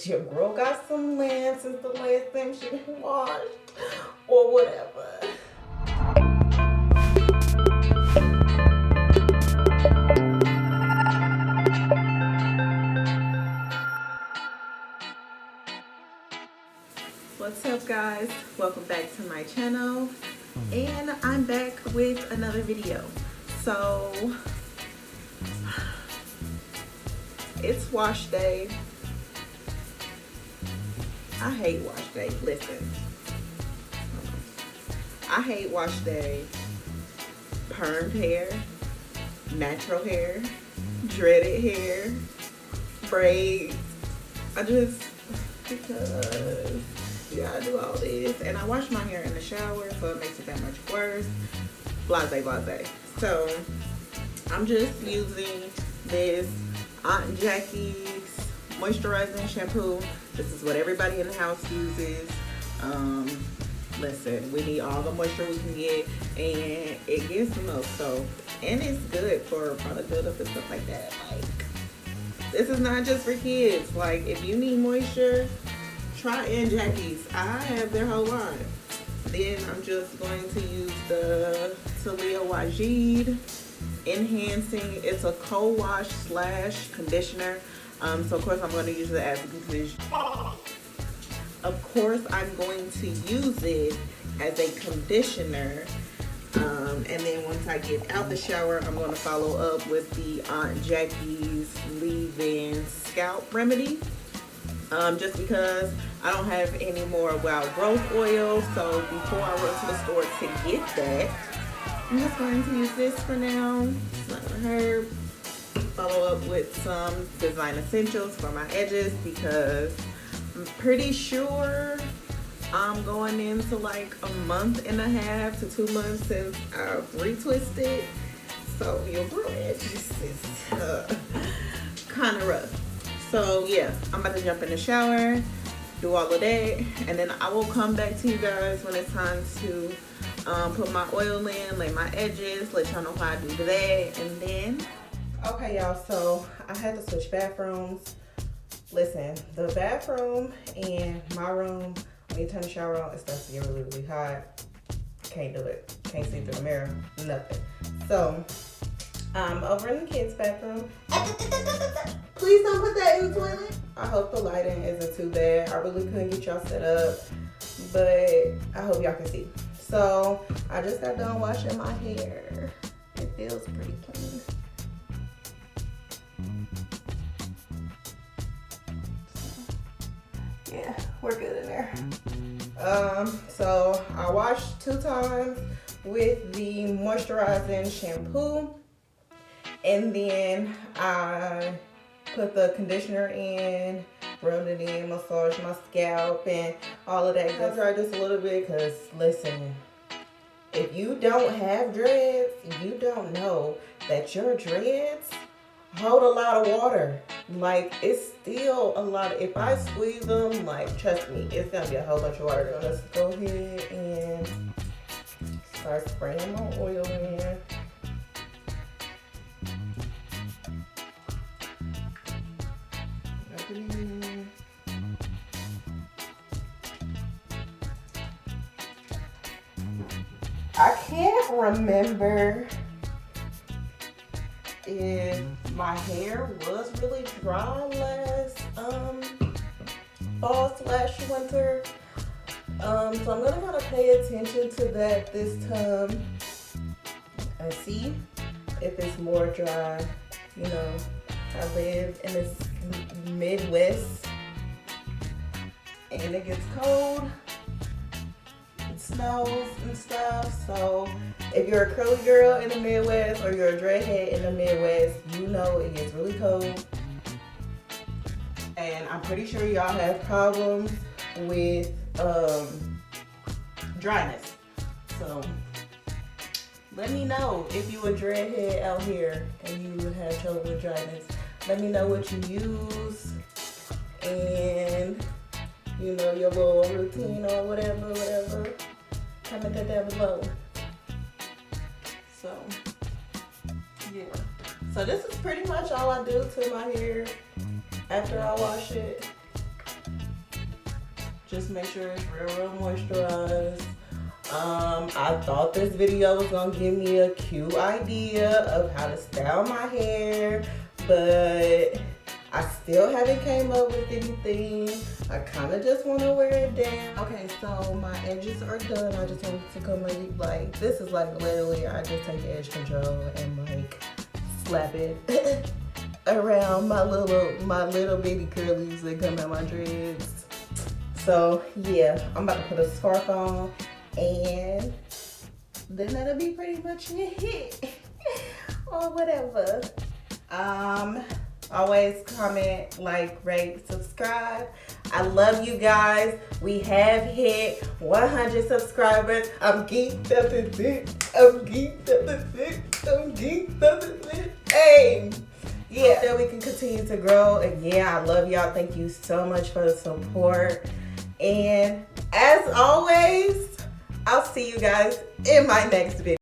Your girl got some land since the last time she washed or whatever. What's up, guys? Welcome back to my channel, and I'm back with another video. So it's wash day. I hate wash day. Listen, I hate wash day. Permed hair, natural hair, dreaded hair, braids. Because you gotta do all this, and I wash my hair in the shower, so it makes it that much worse. Blase, blase. So I'm just using this Aunt Jackie's moisturizing shampoo. This is what everybody in the house uses. Listen, we need all the moisture we can get, and it gets the most. So, and it's good for product buildup and stuff like that. Like, this is not just for kids. Like, if you need moisture, try Aunt Jackie's. I have their whole line. Then I'm just going to use the Talia Wajid Enhancing. It's a co-wash / conditioner. So of course I'm going to use it as a conditioner. Of course I'm going to use it as a conditioner. And then once I get out the shower, I'm going to follow up with the Aunt Jackie's leave-in scalp remedy. Just because I don't have any more wild growth oil, so before I run to the store to get that, I'm just going to use this for now. It's not gonna hurt. Follow up with some Design Essentials for my edges, because I'm pretty sure I'm going into like a month and a half to 2 months since I've retwisted. So your girl edges is kind of rough. So yeah, I'm about to jump in the shower, do all of that, and then I will come back to you guys when it's time to put my oil in, lay my edges, let y'all know how I do that, and then... Okay, y'all, so I had to switch bathrooms. Listen, the bathroom in my room, when you turn the shower on, it starts to get really, really hot. Can't do it. Can't see through the mirror, nothing. So, over in the kids' bathroom. Please don't put that in the toilet. I hope the lighting isn't too bad. I really couldn't get y'all set up, but I hope y'all can see. So, I just got done washing my hair. It feels pretty clean. Yeah, we're good in there. So I washed 2 times with the moisturizing shampoo, and then I put the conditioner in, rubbed it in, massaged my scalp and all of that. I'll try just a little bit, because listen, if you don't have dreads, you don't know that your dreads hold a lot of water. Like, it's still a lot of, if I squeeze them, like, trust me, it's gonna be a whole bunch of water. So let's go ahead and start spraying my oil in. Rub it in. I can't remember if my hair was really dry last fall / winter. So I'm gonna kind of pay attention to that this time and see if it's more dry. You know, I live in this Midwest and it gets cold. Snows and stuff. So if you're a curly girl in the Midwest or you're a dreadhead in the Midwest, you know it gets really cold. And I'm pretty sure y'all have problems with dryness. So let me know if you a dreadhead out here and you have trouble with dryness. Let me know what you use, and you know, your little routine or whatever. Comment that down below. So yeah, so this is pretty much all I do to my hair after I wash it. Just make sure it's real moisturized. I thought this video was gonna give me a cute idea of how to style my hair, but I still haven't came up with anything. I kind of just want to wear it down. Okay, so my edges are done. I just wanted to come and like, this is like literally, I just take edge control and like slap it around my little bitty curlies that come out my dreads. So yeah, I'm about to put a scarf on and then that'll be pretty much it. Or whatever. Always comment, like, rate, subscribe. I love you guys. We have hit 100 subscribers. I'm geeked up in it. I'm geeked up in it. I'm geeked up in it. Hey! Yeah, that we can continue to grow. And yeah, I love y'all. Thank you so much for the support. And as always, I'll see you guys in my next video.